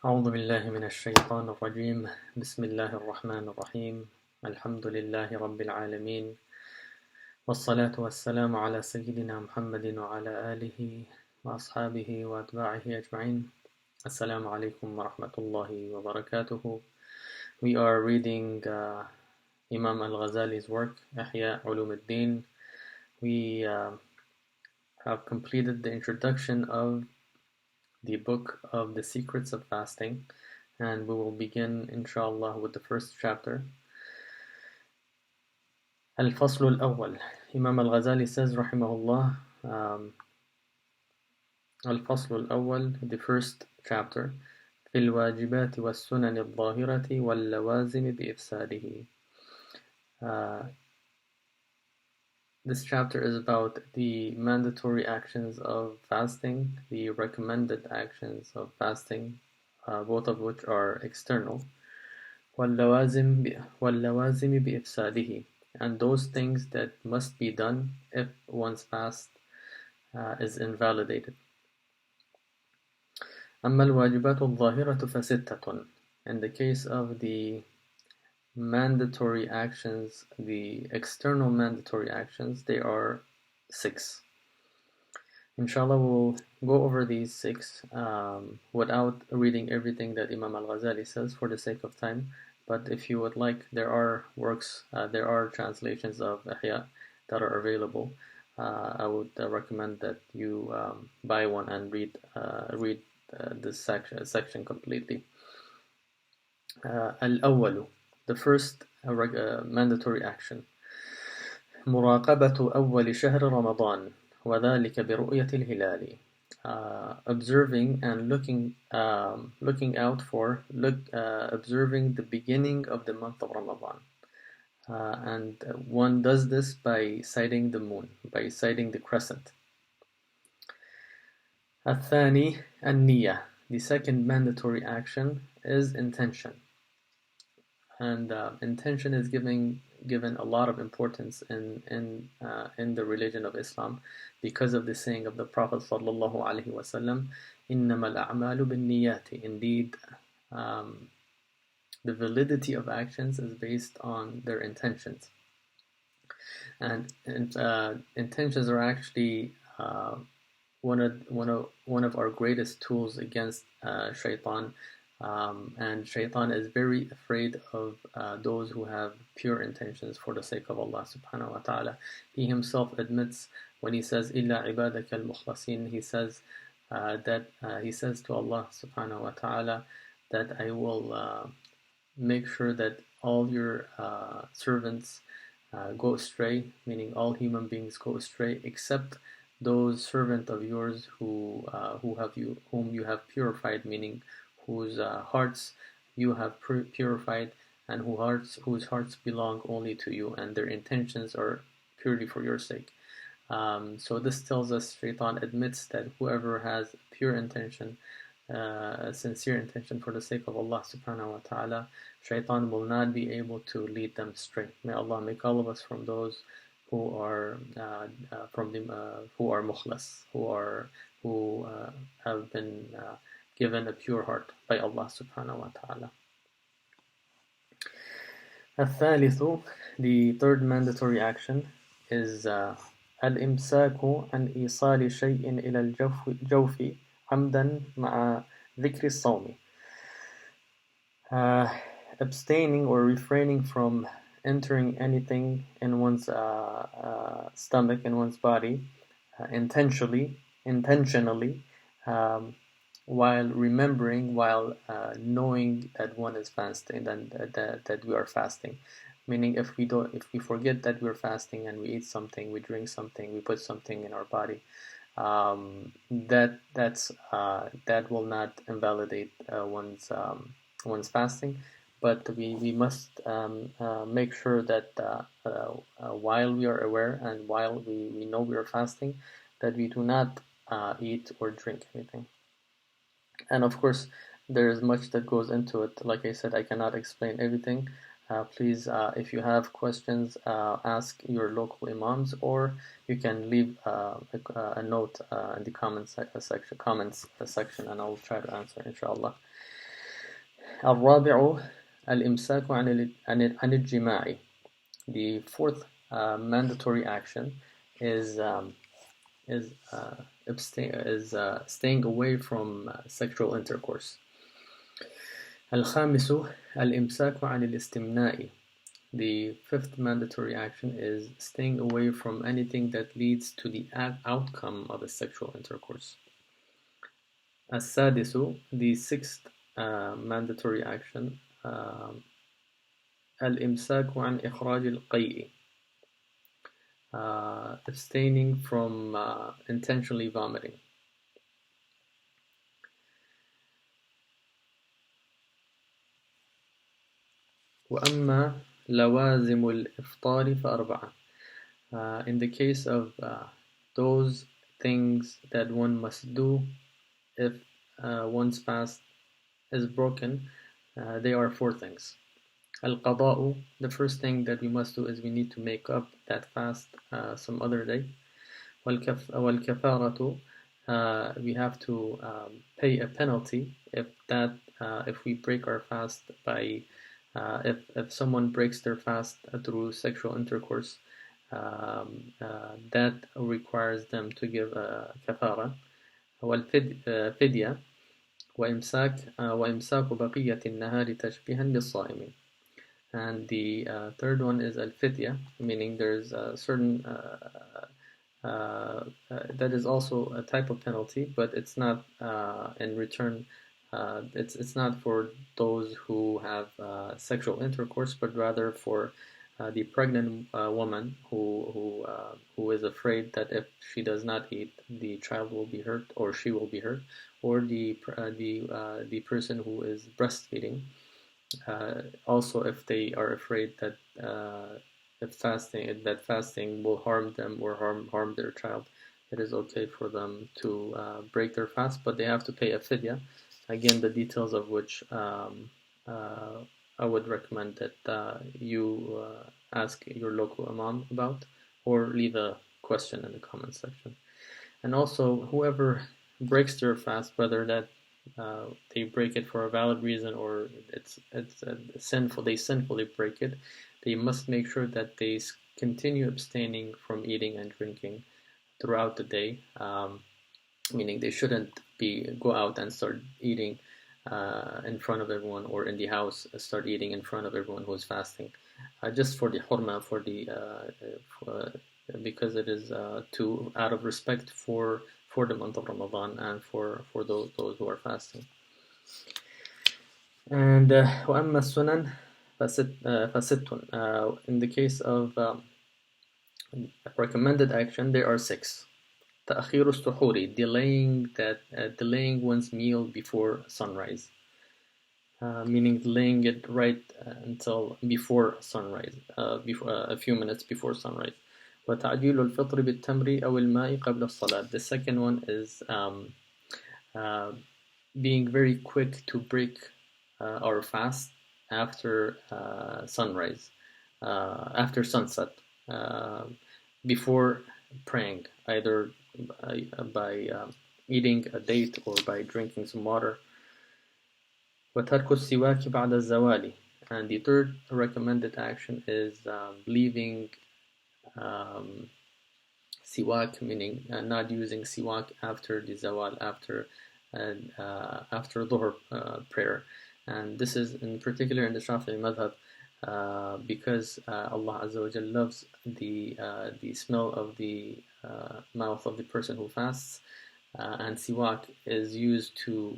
أعوذ بالله من الشيطان الرجيم بسم الله الرحمن الرحيم الحمد لله رب العالمين والصلاة والسلام على سيدنا محمد وعلى آله وأصحابه وأتباعه أجمعين السلام عليكم ورحمة الله وبركاته. We are reading Imam Al-Ghazali's work Ihya Ulum al-Din. We have completed the introduction of the book of the secrets of fasting, and we will begin inshallah with the first chapter. Al-Fasl al-Awwal. Imam Al-Ghazali says rahimahullah, Al-Fasl al-Awwal, the first chapter, في الواجبات والسنن الظاهرة واللوازم بإفساده. This chapter is about the mandatory actions of fasting, the recommended actions of fasting, both of which are external, وَاللَّوَازِمِ بِإِفْسَادِهِ, and those things that must be done if one's fast is invalidated. أما الواجبات الظاهرة فستة. In the case of the mandatory actions, the external mandatory actions, they are 6. Inshallah, we'll go over these 6 without reading everything that Imam Al-Ghazali says for the sake of time. But if you would like, there are works, there are translations of Ihya that are available. I would recommend that you buy one and read this section completely. Al-Awwalu, the first mandatory action. مراقبة أول شهر رمضان وذلك برؤية الهلال. Observing and looking out for observing the beginning of the month of Ramadan, and one does this by sighting the moon, by sighting the crescent. الثاني النية. The second mandatory action is intention, and intention is given a lot of importance in the religion of Islam, because of the saying of the Prophet sallallahu alaihi wasallam, إِنَّمَا الْأَعْمَالُ بِالنِّيَّاتِ. Indeed, the validity of actions is based on their intentions, and intentions are actually one of our greatest tools against shaitan. And shaitan is very afraid of those who have pure intentions for the sake of Allah subhanahu wa ta'ala. He himself admits when he says إِلَّا عِبَادَكَ الْمُخْلَصِينَ, he says he says to Allah subhanahu wa ta'ala that I will make sure that all your servants go astray, meaning all human beings go astray, except those servants of yours whom you have purified, meaning whose hearts you have purified, and whose hearts belong only to you, and their intentions are purely for your sake. So this tells us shaitan admits that whoever has pure intention, a sincere intention for the sake of Allah subhanahu wa ta'ala, shaitan will not be able to lead them astray. May Allah make all of us from those who are mukhlas, who have been given a pure heart by Allah subhanahu wa ta'ala. الثالث, the third mandatory action is الإمساك عن إيصال شيء إلى الجوف عمدا مع ذكر الصوم. Abstaining or refraining from entering anything in one's stomach, in one's body, intentionally, while remembering, while knowing that one is fasting, that we are fasting. Meaning, if we forget that we're fasting and we eat something, we drink something, we put something in our body, that will not invalidate one's fasting. But we must make sure that while we are aware and while we know we are fasting, that we do not eat or drink anything. And of course, there is much that goes into it. Like I said, I cannot explain everything. Please, if you have questions, ask your local imams, or you can leave a note in the comments section, and I will try to answer, inshallah. الرابع الإمساك عن الجماع. The fourth mandatory action is staying away from sexual intercourse. الخامس الإمساك عن الاستمناء. The fifth mandatory action is staying away from anything that leads to the outcome of a sexual intercourse. السادس, the sixth mandatory action, الإمساك عن إخراج القيء. Abstaining from intentionally vomiting. وأما لوازم الإفطار فأربعة. In the case of those things that one must do if one's fast is broken, they are four things. Al-Qada'u, the first thing that we must do is we need to make up that fast some other day. Wal-Kafaratu, we have to pay a penalty if we break our fast by if someone breaks their fast through sexual intercourse, that requires them to give a kafara. والفدية وإمساك بقية النهار تشبيها بالصائمين. And the third one is al-fidya, meaning there's a certain that is also a type of penalty, but it's not in return. It's not for those who have sexual intercourse, but rather for the pregnant woman who is afraid that if she does not eat, the child will be hurt, or she will be hurt, or the person who is breastfeeding. Also, if they are afraid that fasting will harm them or harm their child, it is okay for them to break their fast, but they have to pay a fidya. Again, the details of which I would recommend that you ask your local Imam about, or leave a question in the comment section. And also, whoever breaks their fast, whether that they break it for a valid reason or it's sinful, they sinfully break it, they must make sure that they continue abstaining from eating and drinking throughout the day, meaning they shouldn't go out and start eating in front of everyone, or in the house start eating in front of everyone who is fasting, just for the hurma, because it is out of respect for the month of Ramadan and for those who are fasting. And وأما السنن فست. In the case of recommended action, there are 6. تأخير السحور, delaying one's meal before sunrise, meaning delaying it right until before sunrise, a few minutes before sunrise. وتعجيل الفطر بالتمر أو الماء قبل الصلاة. The second one is being very quick to break our fast after sunrise, after sunset, before praying, either by eating a date or by drinking some water. وترك السواك بعد الزوال. And the third recommended action is leaving siwak, meaning not using siwak after the zawal, after dhuhr prayer. And this is in particular in the Shafe'i madhab, because Allah Azza wa Jal loves the smell of the mouth of the person who fasts, and siwak is used to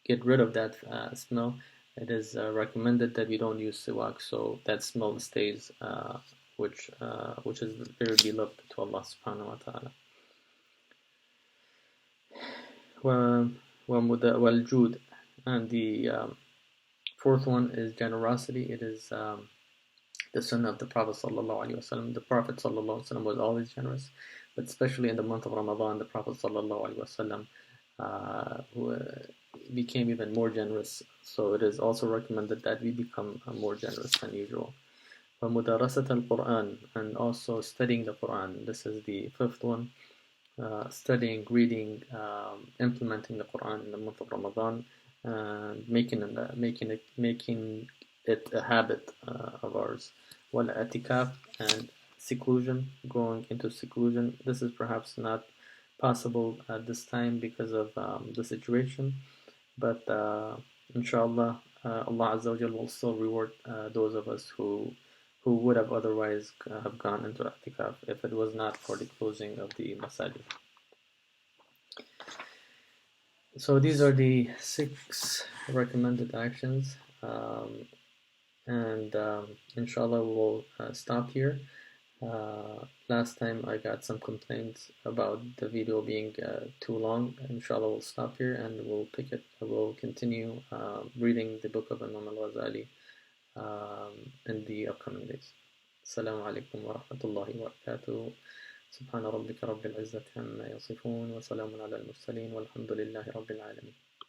get rid of that smell. It is recommended that we don't use siwak, so that smell stays, which is very beloved to Allah subhanahu wa ta'ala. وَالْجُودِ. And the fourth one is generosity. It is the sunnah of the Prophet sallallahu alaihi wasallam. The Prophet sallallahu alaihi wasallam was always generous, but especially in the month of Ramadan, the Prophet sallallahu alaihi wasallam became even more generous. So it is also recommended that we become more generous than usual. وَمُدَارَسَةَ الْقُرْآنِ. And also studying the Quran. This is the fifth one. Studying, reading, implementing the Quran in the month of Ramadan. and making it a habit of ours. Wal-i'tikaf, and seclusion, going into seclusion. This is perhaps not possible at this time because of the situation, but inshallah, Allah Azza wa Jal will still reward those of us who would have otherwise have gone into i'tikaf if it was not for the closing of the masajid. So these are the 6 recommended actions, and inshallah we'll stop here. Last time I got some complaints about the video being too long. Inshallah we'll stop here and we'll continue reading the book of Imam Al-Ghazali in the upcoming days. Assalamu alaikum wa rahmatullahi wa barakatuh. سبحان ربك رب العزة عما يصفون وسلام على المرسلين والحمد لله رب العالمين.